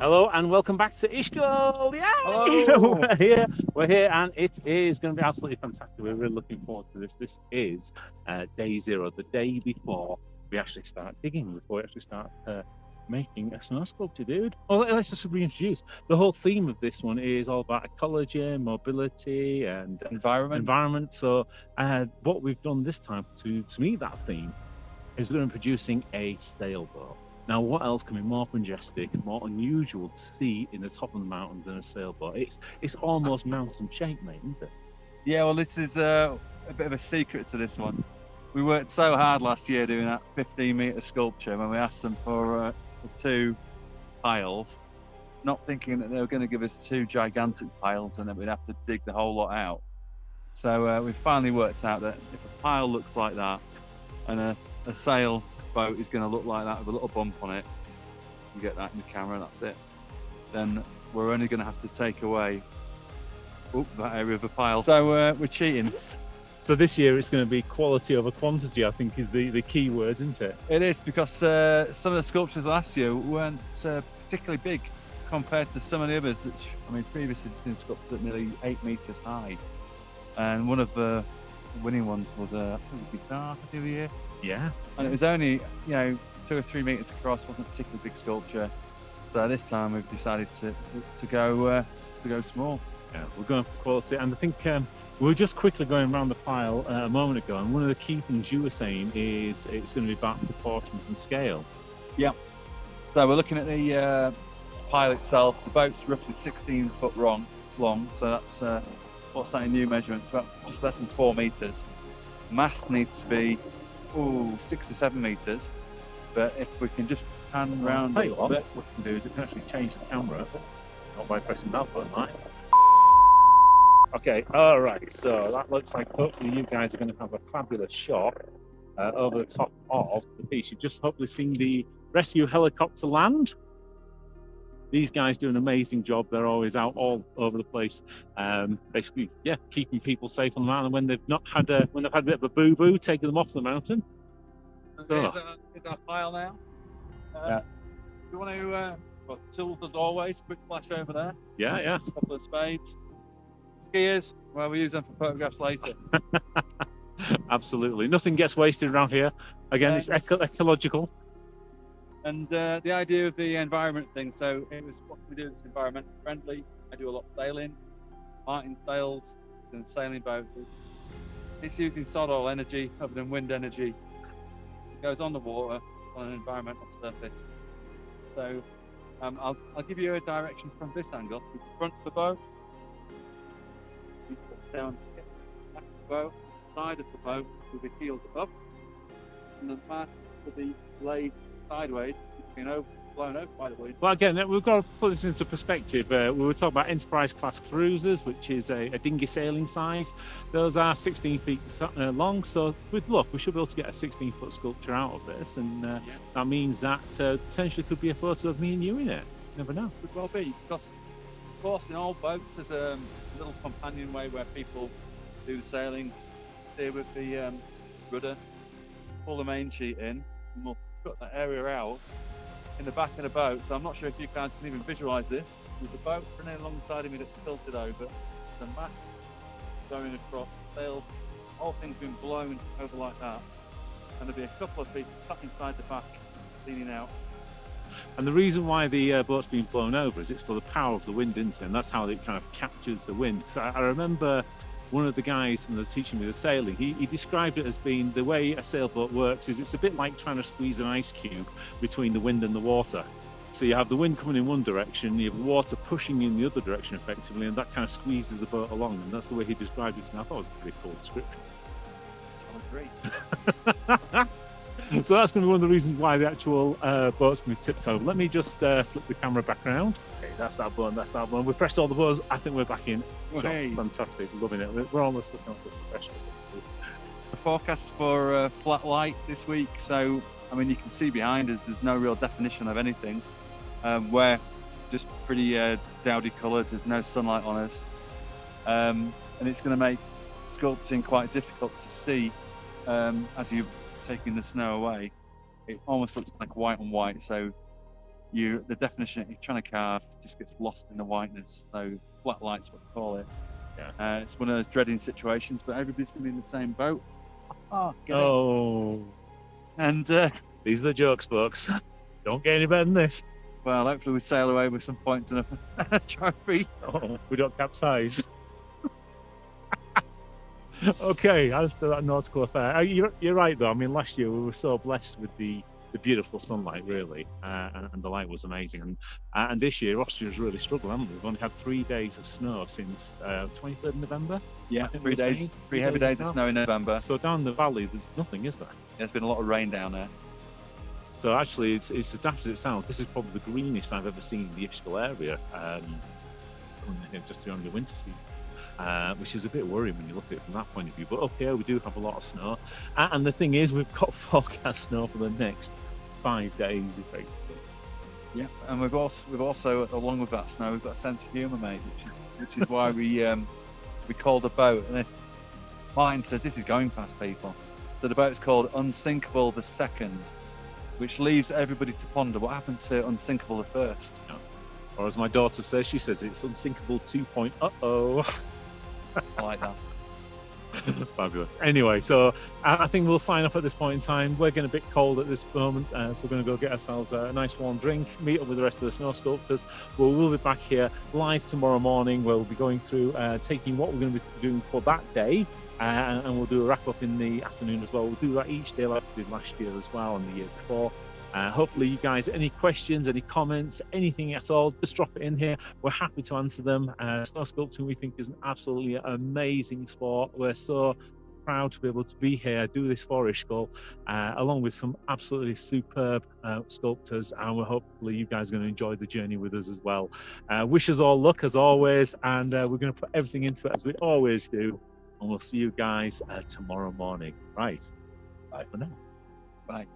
Hello and welcome back to ISCHGL. Yay! Hello. We're here, and it is going to be absolutely fantastic. We're really looking forward to this. This is day zero, the day before we actually start digging, before we actually start making a snow sculpture, dude. Well, let's just reintroduce. The whole theme of this one is all about ecology, mobility, and environment. So, what we've done this time to meet that theme is we're going to be producing a sailboat. Now, what else can be more majestic and more unusual to see in the top of the mountains than a sailboat? It's almost mountain shaped, mate, isn't it? Yeah, well, this is a bit of a secret to this one. We worked so hard last year doing that 15-meter sculpture when we asked them for 2 piles, not thinking that they were going to give us 2 gigantic piles and then we'd have to dig the whole lot out. So we finally worked out that if a pile looks like that and a sail boat is going to look like that with a little bump on it, you get that in the camera, that's it, then we're only going to have to take away that area of the pile. So we're cheating. So this year it's going to be quality over quantity, I think, is the key word, isn't it? It is, because some of the sculptures last year weren't particularly big compared to some of the others, which, I mean, previously it's been sculpted at nearly 8 meters high. And one of the winning ones was a guitar the other year. Yeah. And it was only, 2 or 3 meters across, wasn't a particularly big sculpture. So this time we've decided to go small. Yeah, we're going for quality, and I think we were just quickly going around the pile a moment ago, and one of the key things you were saying is it's going to be about proportions and scale. Yeah. So we're looking at the pile itself. The boat's roughly 16 foot long, so that's what's that in new measurements? About just less than 4 meters. Mast needs to be 6 to 7 meters, but if we can just pan round I'll tell you a bit, what we can do is we can actually change the camera, not by pressing that button, right? Okay, all right, so that looks like hopefully you guys are going to have a fabulous shot over the top of the piece. You've just hopefully seen the rescue helicopter land. These guys do an amazing job. They're always out all over the place, basically, keeping people safe on the mountain. When they've had a bit of a boo-boo, taking them off the mountain. So here's our pile now. Do you want to, tools as always, quick flash over there. Yeah. A couple of spades. Skiers, well, we use them for photographs later. Absolutely. Nothing gets wasted around here. Again, it's ecological. And the idea of the environment thing, so it was, what can we do that's environment friendly? I do a lot of sailing, Martin sails, and sailing boats. It's using solid oil energy other than wind energy. It goes on the water on an environmental surface. So I'll give you a direction from this angle. The front of the boat, you put down back of the boat, side of the boat with the keels above, and then back to the blade sideways, being blown over by the wind. Well, again, we've got to put this into perspective. We were talking about Enterprise class cruisers, which is a dinghy sailing size. Those are 16 feet long, so with luck we should be able to get a 16-foot sculpture out of this, and that means that potentially could be a photo of me and you in it. You never know. Could well be, because of course in all boats there's a little companionway where people do the sailing, steer with the rudder, pull the main sheet in, and we'll cut that area out in the back of the boat. So I'm not sure if you guys can even visualize this. There's a boat running alongside of me that's tilted over, there's a mast going across, sails, the whole thing's been blown over like that, and there'll be a couple of people sat inside the back leaning out. And the reason why the boat's being blown over is it's for the power of the wind, isn't it? And that's how it kind of captures the wind. Because I remember one of the guys from the teaching me the sailing, he described it as being the way a sailboat works is it's a bit like trying to squeeze an ice cube between the wind and the water. So you have the wind coming in one direction, you have the water pushing in the other direction effectively, and that kind of squeezes the boat along. And that's the way he described it. And I thought it was a pretty cool description. I agree. So that's going to be one of the reasons why the actual boat's going to be tipped over. Let me just flip the camera back around. Okay, that's that one. We've pressed all the buttons. I think we're back in. Hey. Fantastic, loving it. We're almost looking at the professional. The forecast for flat light this week, so I mean you can see behind us there's no real definition of anything. We're just pretty dowdy coloured, there's no sunlight on us, and it's going to make sculpting quite difficult to see as you're taking the snow away. It almost looks like white on white, so the definition that you're trying to carve just gets lost in the whiteness. So flat light's what we call it. Yeah. It's one of those dreading situations, but everybody's going to be in the same boat. Get it? Oh, And these are the jokes, folks. Don't get any better than this. well, hopefully we sail away with some points and a trophy. Oh, we don't capsize. Okay, as for that nautical affair, you're right though. I mean, last year we were so blessed with the beautiful sunlight, really, and the light was amazing. And this year Austria's really struggled, haven't we? We've only had 3 days of snow since 23rd of November. Yeah, I think 3 we're days, saying. 3 heavy days of snow in November. So down the valley, there's nothing, is there? There's been a lot of rain down there. So actually, it's as daft as it sounds. This is probably the greenest I've ever seen in the ISCHGL area, just during the winter season, which is a bit worrying when you look at it from that point of view. But okay, we do have a lot of snow, and the thing is, we've got forecast snow for the next 5 days, effectively. Yeah, and we've also along with that snow, we've got a sense of humour, mate, which is why we called a boat. And if Martin says this is going past people, so the boat's called Unsinkable the Second, which leaves everybody to ponder what happened to Unsinkable the First. No. Or as my daughter says, she says it's Unsinkable 2.0. I like that. Fabulous. Anyway, so I think we'll sign off at this point in time. We're getting a bit cold at this moment, so we're going to go get ourselves a nice warm drink, meet up with the rest of the snow sculptors. We'll be back here live tomorrow morning. We'll be going through taking what we're going to be doing for that day, and we'll do a wrap up in the afternoon as well. We'll do that each day like we did last year as well and the year before. Hopefully you guys, any questions, any comments, anything at all, just drop it in here. We're happy to answer them. Snow sculpting we think is an absolutely amazing sport. We're so proud to be able to be here, do this for ISCHGL, along with some absolutely superb sculptors, and we're hopefully you guys are going to enjoy the journey with us as well. Wish us all luck as always, and we're going to put everything into it as we always do, and we'll see you guys tomorrow morning. Right, bye for now. Bye.